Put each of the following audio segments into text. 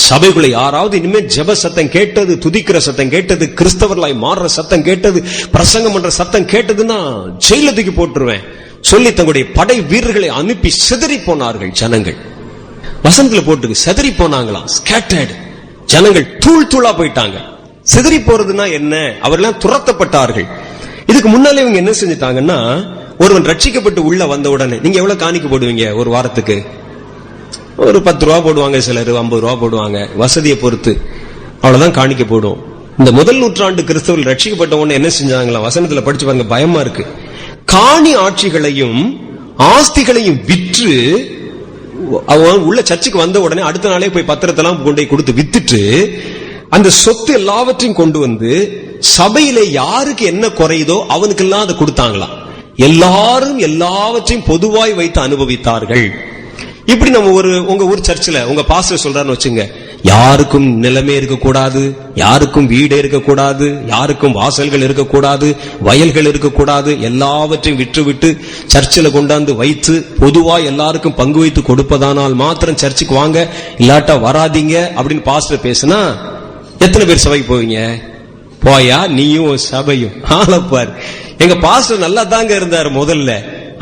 சபைக்குள்ள யாராவது இனிமேல் ஜெப சத்தம் கேட்டது, துதிக்கிற சத்தம் கேட்டது, கிறிஸ்தவர்களாய் மாறுற சத்தம் கேட்டது, பிரசங்கம் பண்ற சத்தம் கேட்டதுன்னா ஜெயில தூக்கி போட்டுருவேன் சொல்லி தங்களுடைய படை வீரர்களை அனுப்பி சிதறி போனார்கள் ஜனங்கள். வசனத்துல போட்டு சிதறி போனாங்களாம். ஸ்கேட்டர்ட், ஜனங்கள் தூள் தூளா போயிட்டாங்க. சிதறி போறதுன்னா என்ன? அவரெல்லாம் துரத்தப்பட்டார்கள். இதுக்கு முன்னாலே இவங்க என்ன செஞ்சிட்டாங்கன்னா, ஒருவன் ரட்சிக்கப்பட்டு உள்ள வந்த உடனே நீங்க எவ்வளவு காணிக்க போடுவீங்க? ஒரு வாரத்துக்கு ஒரு 10 ரூபா போடுவாங்க, சிலர் 50 ரூபா போடுவாங்க, வசதியை பொறுத்து. அவ்வளவுதான் காணிக்க போடுவோம். இந்த முதல் நூற்றாண்டு கிறிஸ்தவர்கள் ரட்சிக்கப்பட்ட உடனே என்ன செஞ்சாங்களா? வசனத்துல படிச்சு பாருங்க, பயமா இருக்கு. காணி ஆட்சிகளையும் ஆஸ்திகளையும் விற்று, அவன் உள்ள சர்ச்சுக்கு வந்த உடனே அடுத்த நாளே போய் பத்திரத்தெல்லாம் கொண்டு போய் கொடுத்து வித்துட்டு அந்த சொத்து எல்லாவற்றையும் கொண்டு வந்து சபையில யாருக்கு என்ன குறையுதோ அவனுக்கெல்லாம் அதை கொடுத்தாங்களாம். எல்லாரும் எல்லாவற்றையும் பொதுவாய் வைத்து அனுபவித்தார்கள். இப்படி நம்ம உங்க ஊர் சர்ச்சில் உங்க பாஸ்டர் சொல்றாருன்னு வச்சுங்க, யாருக்கும் நிலமே இருக்கக்கூடாது, யாருக்கும் வீடே இருக்கக்கூடாது, யாருக்கும் வாசல்கள் இருக்கக்கூடாது, வயல்கள் இருக்கக்கூடாது, எல்லாவற்றையும் விட்டு சர்ச்சில் கொண்டாந்து வைத்து பொதுவா எல்லாருக்கும் பங்கு வைத்து கொடுப்பதானால் மாத்திரம் சர்ச்சுக்கு வாங்க, இல்லாட்டா வராதீங்க அப்படின்னு பாஸ்டர் பேசினா எத்தனை பேர் சபைக்கு போவீங்க? போயா நீயும் சபையும்? ஆளப்பார், எங்க பாஸ்டர் நல்லா தாங்க இருந்தாரு முதல்ல,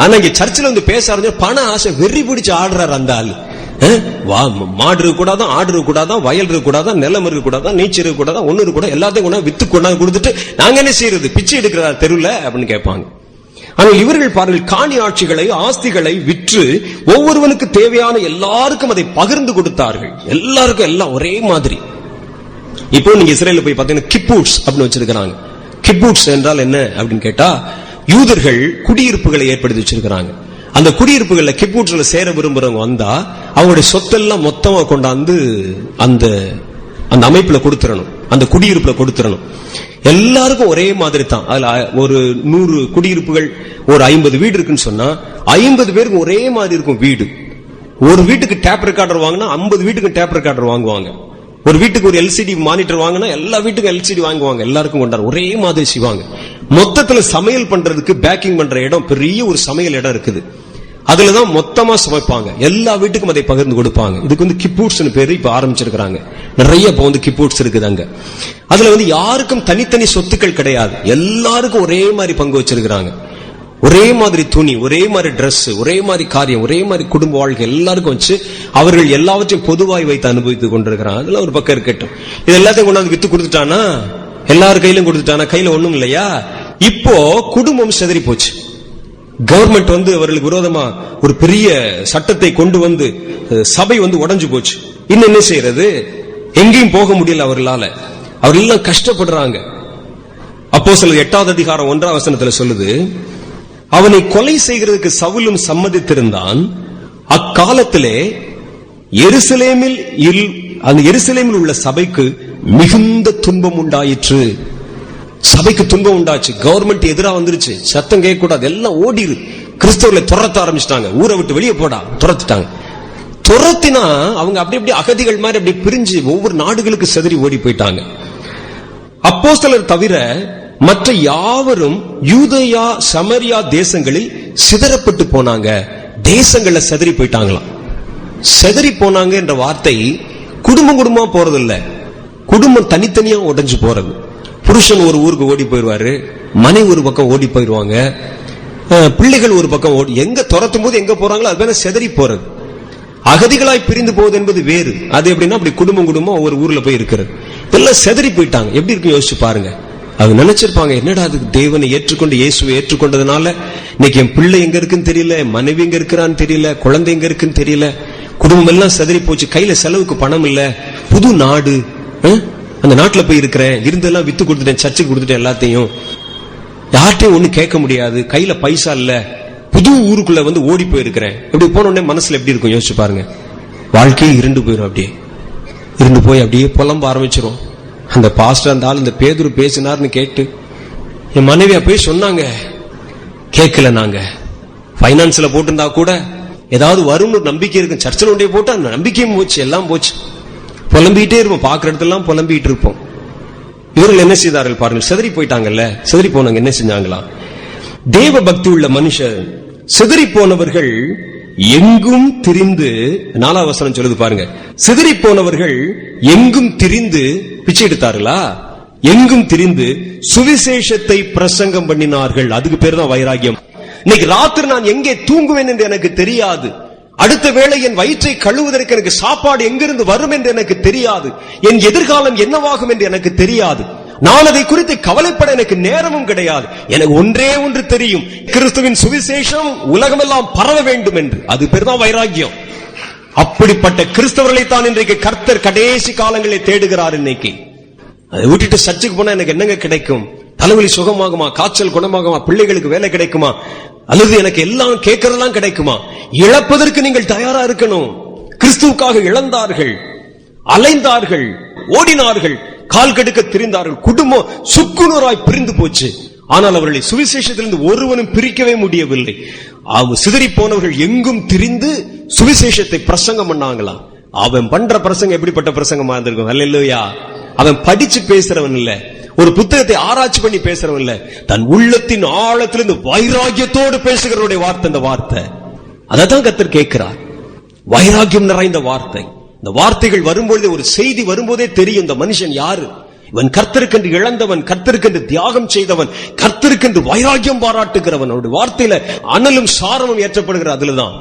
ஆனா இங்க சர்ச்சில் வந்து பேச ஆரம்பிச்சா பண ஆசை வெறி பிடிச்சு ஆடுறாரு அந்த ஆளு. மாடு இருக்க கூடாதான், ஆடு இருக்க கூடாதான், வயல் இருக்க கூடாதான், நிலம் இருக்க கூடாதான், நீச்சல் இருக்க கூடாதான், ஒண்ணு இருக்க கூடாது, எல்லாத்தையும் கொண்டாந்து வித்து கொண்டாந்து கொடுத்துட்டு நாங்க என்ன செய்யறது? பிச்சை எடுக்கிறா தெருவில் அப்படின்னு கேட்பாங்க. ஆனால் இவர்கள் பாருங்கள், காணி ஆட்சிகளை ஆஸ்திகளை விற்று ஒவ்வொருவனுக்கு தேவையான எல்லாருக்கும் அதை பகிர்ந்து கொடுத்தார்கள். எல்லாருக்கும் எல்லாம் ஒரே மாதிரி. இப்போ நீங்க இஸ்ரேல போய் பாத்தீங்கன்னா கிப்பூட்ஸ் அப்படின்னு வச்சிருக்காங்க. கிப்பூட்ஸ் என்றால் என்ன அப்படின்னு கேட்டா, யூதர்கள் குடியிருப்புகளை ஏற்படுத்தி வச்சிருக்கிறாங்க. அந்த குடியிருப்புகள்ல கிப்பூட்ஸ்ல சேர விரும்புறவங்க வந்தா அவங்களுடைய சொத்தெல்லாம் மொத்தமா கொண்டாந்து அந்த அந்த அமைப்புல கொடுத்துடணும், அந்த குடியிருப்புல கொடுத்துடணும். எல்லாருக்கும் ஒரே மாதிரி தான். அதுல ஒரு 100 குடியிருப்புகள், ஒரு 50 வீடு இருக்குன்னு சொன்னா 50 பேருக்கு ஒரே மாதிரி இருக்கும் வீடு. ஒரு வீட்டுக்கு டேப் ரெக்கார்டர் வாங்கினா 50 வீட்டுக்கு டேப் ரெக்கார்டர் வாங்குவாங்க. ஒரு வீட்டுக்கு ஒரு எல்சிடி மானிட்டர் வாங்கினா எல்லா வீட்டுக்கும் எல்சிடி வாங்குவாங்க. எல்லாருக்கும் கொண்டாரு ஒரே மாதிரி செய்வாங்க. மொத்தத்துல சமையல் பண்றதுக்கு பேக்கிங் பண்ற இடம், பெரிய ஒரு சமையல் இடம் இருக்குது. அதுலதான் மொத்தமா சமைப்பாங்க. எல்லா வீட்டுக்கும் அதை பகிர்ந்து கொடுப்பாங்க. இதுக்கு வந்து கிப்பூட்ஸ் பேரு இப்ப ஆரம்பிச்சிருக்காங்க. நிறைய இப்ப வந்து கிப்பூட்ஸ் இருக்குது அங்க. அதுல வந்து யாருக்கும் தனித்தனி சொத்துக்கள் கிடையாது, எல்லாருக்கும் ஒரே மாதிரி பங்கு வச்சிருக்கிறாங்க. ஒரே மாதிரி துணி, ஒரே மாதிரி டிரெஸ், ஒரே மாதிரி காரியம், ஒரே மாதிரி குடும்ப வாழ்க்கை எல்லாருக்கும் வச்சு அவர்கள் எல்லாவற்றையும் பொதுவாய் வைத்து அனுபவித்துக் கொண்டிருக்கிறாங்க. அதெல்லாம் ஒரு பக்கம் இருக்கட்டும். இது எல்லாத்தையும் கொண்டாந்து வித்து கொடுத்துட்டானா, எல்லாரும் கையிலும் கொடுத்துட்டானா, கையில ஒண்ணும் இல்லையா? இப்போ குடும்பம் சிதறி போச்சு. கவர்மெண்ட் வந்து அவர்களுக்கு விரோதமா ஒரு பெரிய சட்டத்தை கொண்டு வந்து சபை வந்து உடைஞ்சு போச்சு. இன்னும் என்ன செய்யறது? எங்கேயும் போக முடியல அவர்களால. அவர்கள் எல்லாம் கஷ்டப்படுறாங்க. அப்போஸ்தலர் 8வது அதிகாரம் 1ஆம் வசனத்துல சொல்லுது, அவனை கொலை செய்கிறதுக்கு சவுலும் சம்மதித்திருந்தான். அக்காலத்திலே எருசலேமில் உள்ள சபைக்கு மிகுந்த துன்பம் உண்டாயிற்று. சபைக்கு துன்பம் உண்டாச்சு. கவர்மெண்ட் எதிராக வந்துருச்சு. சத்தம் கேட்க கூடாது, எல்லாம் ஓடிரு. கிறிஸ்தவர்களை துரத்த ஆரம்பிச்சிட்டாங்க. ஊரை விட்டு வெளியே போடா துரத்திட்டாங்க. துரத்தினா அவங்க அப்படி அப்படி அகதிகள் மாதிரி அப்படி பிரிஞ்சு ஒவ்வொரு நாடுகளுக்கு செதறி ஓடி போயிட்டாங்க. அப்போஸ்தலர் தவிர மற்ற யாவரும் யூதேயா சமரியா தேசங்களில் சிதறப்பட்டு போனாங்க. தேசங்கள்ல செதறி போயிட்டாங்களாம். செதறி போனாங்க என்ற வார்த்தை குடும்பம் குடும்பமா போறது இல்ல, குடும்பம் தனித்தனியா உடைஞ்சு போறது. புருஷன் ஒரு ஊருக்கு ஓடி போயிருவாரு, மனைவி ஒரு பக்கம் ஓடி போயிருவாங்க, பிள்ளைகள் ஒரு பக்கம் ஓடி, எங்க துரத்தும் போது எங்க போறாங்களோ அது வேணா செதறி போறது. அகதிகளாய் பிரிந்து போவது என்பது வேறு. அது எப்படின்னா அப்படி குடும்பம் குடும்பம் ஒரு ஊர்ல போய் இருக்கிறது. இதெல்லாம் செதறி போயிட்டாங்க. எப்படி இருக்கு யோசிச்சு பாருங்க. அவங்க நினைச்சிருப்பாங்க, என்னடா அதுக்கு தேவனை ஏற்றுக்கொண்டு இயேசுவை ஏற்றுக்கொண்டதுனால இன்னைக்கு என் பிள்ளை எங்க இருக்குன்னு தெரியல, மனைவி எங்க இருக்கிறான்னு தெரியல, குழந்தை எங்க இருக்குன்னு தெரியல, குடும்பம் எல்லாம் செதறி போச்சு, கையில செலவுக்கு பணம் இல்ல, புது நாடு, அந்த நாட்டுல போய் இருக்கிறேன், இருந்தெல்லாம் வித்து கொடுத்துட்டேன், சர்ச்சுக்கு கொடுத்துட்டேன், எல்லாத்தையும் யார்ட்டையும் ஒண்ணு கேட்க முடியாது, கையில பைசா இல்ல, புது ஊருக்குள்ள வந்து ஓடி போயிருக்கிறேன். இப்படி போன உடனே மனசுல எப்படி இருக்கும் யோசிச்சு பாருங்க. வாழ்க்கையே இருண்டு போயிடும். அப்படியே இருந்து போய் அப்படியே புலம்ப ஆரம்பிச்சிரும். அந்த பாஸ்டர் அந்த ஆள் இந்த பேதுரு பேசினார்னு கேட்டு என் மனைவியா போய் சொன்னாங்க, கேட்கல. நாங்க பைனான்ஸ்ல போட்டிருந்தா கூட ஏதாவது வரும்னு நம்பிக்கை இருக்கு. சர்ச்சில் ஒன்றே போட்டு அந்த நம்பிக்கையும் போச்சு, எல்லாம் போச்சு. புலம்பிக்கிட்டே இருப்போம், பாக்குற இடத்தெல்லாம் புலம்பிட்டு இருப்போம். இவர்கள் என்ன செய்தார்கள் பாருங்கள், சிதறி போயிட்டாங்கல்ல. சிதறி போனவங்க என்ன செஞ்சாங்களா? தேவ பக்தி உள்ள மனுஷர் சிதறி போனவர்கள் எங்கும் திரிந்து, 4வது வசனம் சொல்லுது பாருங்க, சிதறி போனவர்கள் எங்கும் திரிந்து பிச்சை எடுத்தார்களா? எங்கும் திரிந்து சுவிசேஷத்தை பிரசங்கம் பண்ணினார்கள். அதுக்கு பேர் தான் வைராகியம். இன்னைக்கு ராத்திரி நான் எங்கே தூங்குவேன் என்று எனக்கு தெரியாது. அடுத்த வேளை என் வயிற்றை கழுவுவதற்கு எனக்கு சாப்பாடு எங்கிருந்து வரும் என்று எனக்கு தெரியாது. என் எதிர்காலம் என்னவாகும் என்று எனக்கு தெரியாது. நான் அதை குறித்து கவலைப்பட எனக்கு நேரமும் கிடையாது. எனக்கு ஒன்றே ஒன்று தெரியும், கிறிஸ்துவின் சுவிசேஷம் உலகமெல்லாம் பரவ வேண்டும் என்று. அது பேர் தான் வைராகியம். அப்படிப்பட்ட கிறிஸ்தவர்களை தான் இன்றைக்கு கர்த்தர் கடைசி காலங்களை தேடுகிறார். இன்னைக்கு அதை விட்டுட்டு சர்ச்சுக்கு போனா எனக்கு என்னங்க கிடைக்கும்? தலைவலி சுகமாகுமா? காய்ச்சல் குணமாகுமா? பிள்ளைகளுக்கு வேலை கிடைக்குமா? அல்லது எனக்கு எல்லாம் கேட்கறதெல்லாம் கிடைக்குமா? இழப்பதற்கு நீங்கள் தயாரா இருக்கணும். கிறிஸ்துவுக்காக இழந்தார்கள், அலைந்தார்கள், ஓடினார்கள், கால் கெடுக்க திரிந்தார்கள், குடும்பம் சுக்குநூறாய் பிரிந்து போச்சு. ஆனால் அவர்களை சுவிசேஷத்திலிருந்து ஒருவனும் பிரிக்கவே முடியவில்லை. சிதறி போனவர்கள் எங்கும் திரிந்து சுவிசேஷத்தை பிரசங்கம் பண்ணாங்களாம். அவன் பண்ற பிரசங்கம் எப்படிப்பட்ட பிரசங்கமா இருந்திருக்கும்? அல்லேலூயா. அவன் படிச்சு பேசுறவன் இல்ல, ஒரு புத்தகத்தை ஆராய்ச்சி பண்ணி பேசுறவன் இல்ல, தன் உள்ளத்தின் ஆழத்திலிருந்து வைராகியத்தோடு பேசுகிறவருடைய வார்த்தை. இந்த வார்த்தை அதான் கர்த்தர் கேட்கிறார். வைராகியம் நிறைந்த வார்த்தை. இந்த வார்த்தைகள் வரும்பொழுதே, ஒரு செய்தி வரும்போதே தெரியும் இந்த மனுஷன் யாரு. இவன் கர்த்தருக்கென்று இழந்தவன், கர்த்தருக்கென்று தியாகம் செய்தவன், கர்த்தருக்கென்று வைராகியம் பாராட்டுகிறவன். அவருடைய வார்த்தையில அனலும் சாரமும் ஏற்றப்படுகிற அதுலதான்